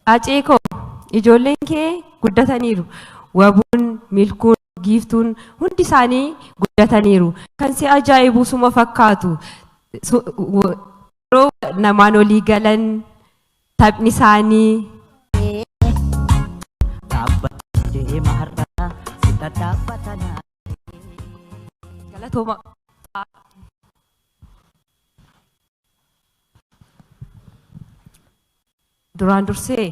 Aceeko ijoolleen kee guddataniiru. Wabuun, milkuun, giiftuun hundi isaanii guddataniiru. Kan si ajaa'ibu suma fakkaatu. Yeroo namaan olii galan taphni isaanii. Galatooma. Duraan dursee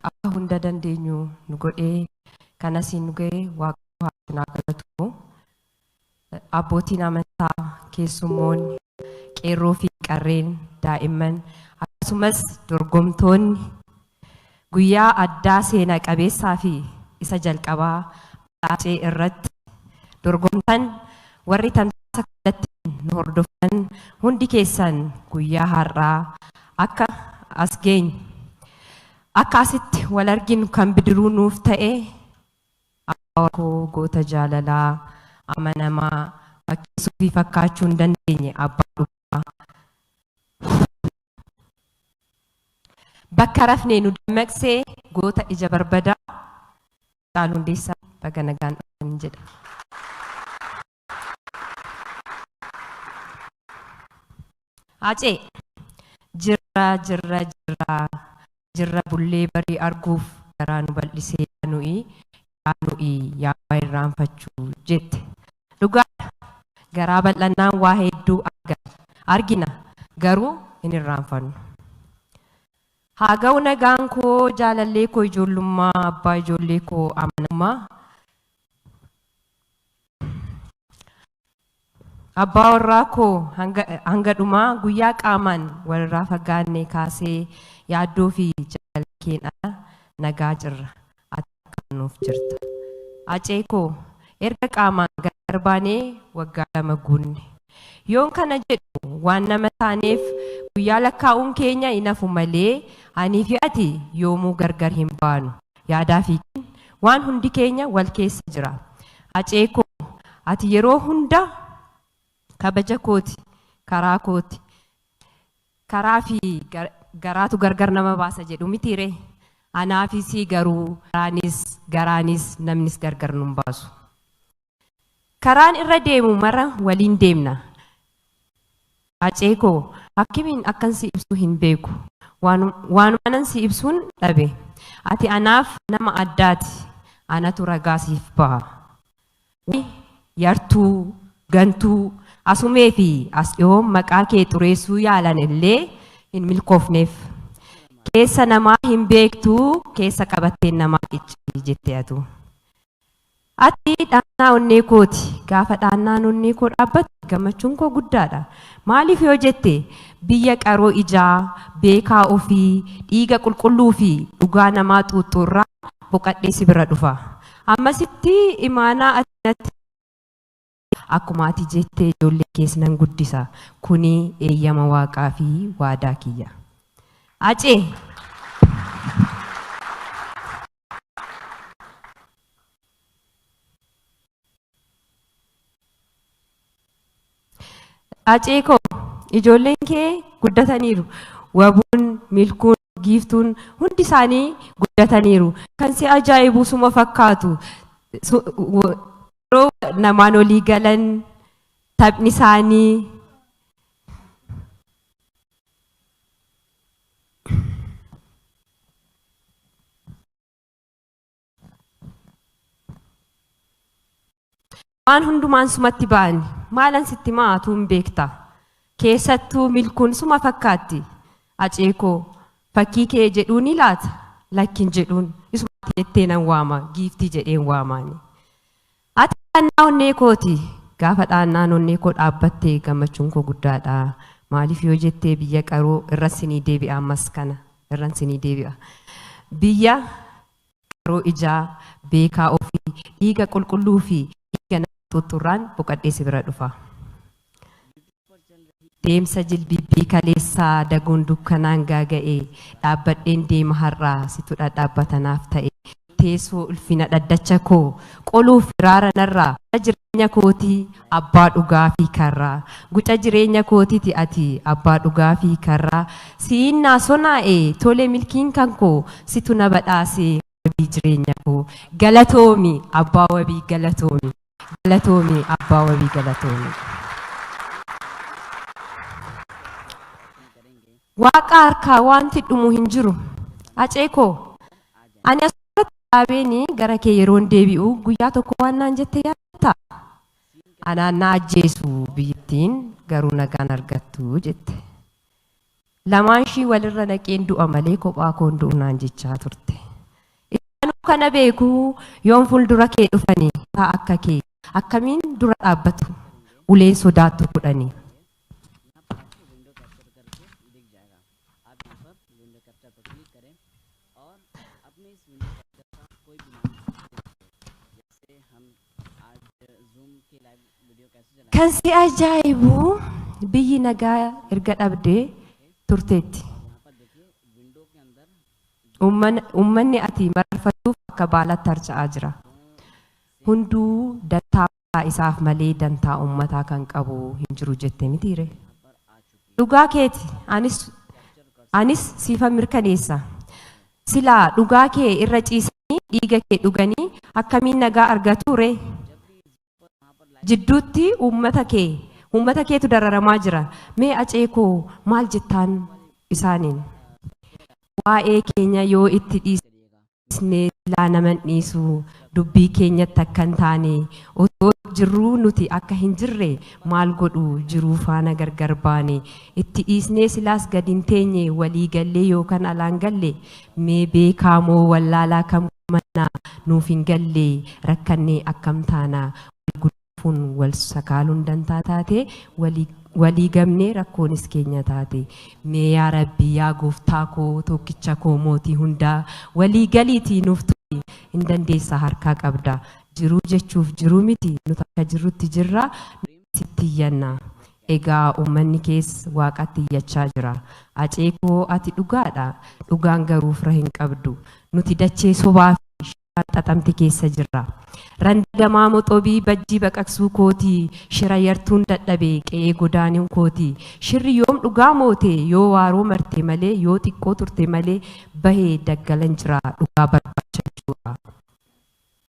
akka hunda dandeenyu nu godhee kanas nu ga'e Waaqayyo haa galatu. Abbootiin amantaa, keessummoonni, qeerroo fi qarreen, daa'imman akkasumas dorgomtoonni guyyaa addaa seenaa qabeessaa fi isa jalqabaa Acee irratti dorgomtan warri tamsaasa kallattiin nu hordofan hundi keessan guyyaa har'aa akka as geenye akka asitti wal arginu kan bidiruu nuuf ta'e abbaa koo goota jaalalaa amanamaa fakkeessuu fi fakkaachuu hin dandeenye abbaa dhugaa bakka rafnee nu dammaqsee goota ija barbadaa Caaluu Hundeessaa baga nagaan dhuftan jedha. Acee jirra bullee barii arguuf garaa nu bal'isee nuyi yaa irraanfachuu jette. Dhugaadha garaa bal'annaan waa hedduu argina garuu hin irraanfannu. Haa ga'u nagaan koo jaalallee koo ijoollummaa abbaa ijoollee koo amanamummaa abbaa warraa koo hanga dhumaa guyyaa qaamaan walirraa fagaannee kaasee yaaddoo fi jaalala keenya nagaa jirra akka nuuf jirta. Acee koo erga qaamaan gargar baanee waggaa 2 guunne. Yoon kana jedhu waan nama taaneef guyyaa lakkaa'uun keenya hin hafu malee ani fi ati yoomuu gargar hin baanu. Yaadaa fi waan hundi keenya wal keessa jira. Acee koo ati yeroo hunda kabaja kooti, karaa kooti. Karaa fi garaatu gargar nama baasa jedhu mitiire. Anaafis garuu garaanis namnis gargar nun baasu. Karaan irra deemu mara waliin deemna. Acee koo akkamiin akkan si ibsu hin beeku. Waanumanan si ibsuun dhabe. Ati anaaf nama addaati. Anatu ragaa siif baha. Yartuu, gantuu, asumee fi as dhiyoo maqaa kee xureessuu yaalan illee hin milkoofneef. Keessa namaa hin beektuu keessa qabatteen namaa icci jettee atu. Ati dhaannaa onnee kooti. Gaafa dhaannaan onnee koo dhaabbate gammachuun koo guddaadha. Maaliif yoo jette biyya qaroo ijaa, beekaa ofii, dhiiga qulqulluu fi dhugaa namaa xuuxxuurraa boqadhee si bira dhufa. Ammasitti imaanaa ati natti akkuma ati jettee ijoollee keessa nan guddisa. Kuni eeyyama waaqaa fi waadaa kiyya. Acee Acee koo ijoolleen kee guddataniiru. Wabuun, milkuun, giiftuun hundi isaanii guddataniiru. Kan si ajaa'ibu suma fakkaatu. Yeroo namaan olii galan taphni isaanii waan hundumaan sumatti ba'an maalan sitti maatu hin beekta. Keessattuu milkuun suma fakkaatti. Acee koo fakkii kee jedhuun ni laata? Lakkin jedhuun isumatti jettee nan waama. Giiftii jedheen waamaani. Ati dhaannaa onnee kooti. Gaafa dhaannaan onnee koo dhaabbattee gammachuun koo guddaadha. Maaliif yoo jettee biyya qaroo irra sinii deebi'a ammas kana irra sinii deebi'a. Biyya qaroo ijaa, beekaa ofii, dhiiga qulqulluu fi dhiiga xuuxxuurraan boqadhee si bira dhufa. Deemsa jilbibbii kaleessaa daguun dukkanaan gaaga'ee dhaabbadheen deema har'aa situ dhadhaabbatanaaf ta'e teessoo ulfina dhaddacha koo qoluuf firaara narraa jireenya kootii abbaa dhugaa fi karraa guca jireenya kootiiti ati abbaa dhugaa fi karraa siinnaa sonaa'ee tole milkiin kan koo situ na badhaasee wabii jireenya koo galatoomi abbaa wabii galatoomi galatoomi abbaa wabii galatoomi. Waaqa harkaa wanti dhumu hin jiru acee koo ani asirratti dhaabeeni gara kee yeroon deebi'u guyyaa tokko waan naan jette yaadata anaan na ajjeesu biyyattiin garuu nagaan argattu jette lamaan ishii walirra naqeen du'a malee kophaa koon du'u naan jechaa turte isaanuu kana beeku yoon fuuldura kee dhufanii taa akka kee akkamiin dura dhaabbatu uleen sodaattu kudhanii. Kan si ajaa'ibu biyyi nagaa erga dhabdee turteetti. Uummanni ati marfatuuf akka baalatti harca'aa jira. Hunduu dantaa isaaf malee dantaa uummataa kan qabu hin jiru jettee mitiire. Dhugaa keeti anis siifa mirkaneessa. Silaa dhugaa kee irra ciisanii dhiiga kee dhuganii akkamiin nagaa argatuure. Jidduutti uummata keetu dararamaa jira. Mee acee koo maal jettaan isaaniin? Waa'ee keenya yoo itti dhiisnee silaa naman dhiisu dubbii keenyatti akka hin taane otoo jirruu nuti akka hin jirre maal godhu jiruu faana gargar baane itti dhiisnee silaas gadi hin teenye walii gallee yookaan alaan galle mee beekaamoo wallaalaa kam mannaa nuuf hin galle rakkannee akkam taana kun wal sakaaluun dantaa taate walii gamnee rakkoonis keenya taate mee yaa rabbii yaa gooftaa koo tokkicha koo mootii hundaa walii galiitii nuuf tu'i hin dandeessa harkaa qabda jiruu jechuuf jiruu miti nuti akka jirrutti jirra sitti iyyanna egaa uummanni kees waaqatti iyyachaa jira acee koo ati dhugaadha dhugaan garuu fira hin qabdu nuti dachee sobaa xaxamti keessa jirra. Randagamaa moxobii bajjii baqaqsuu kootii shira yartuun dadhabee qe'ee godaanuun kootii shirri yoom dhugaa moote yoo waaroo marte malee yoo xiqqoo turte malee bahee daggalan jira dhugaa barbaada.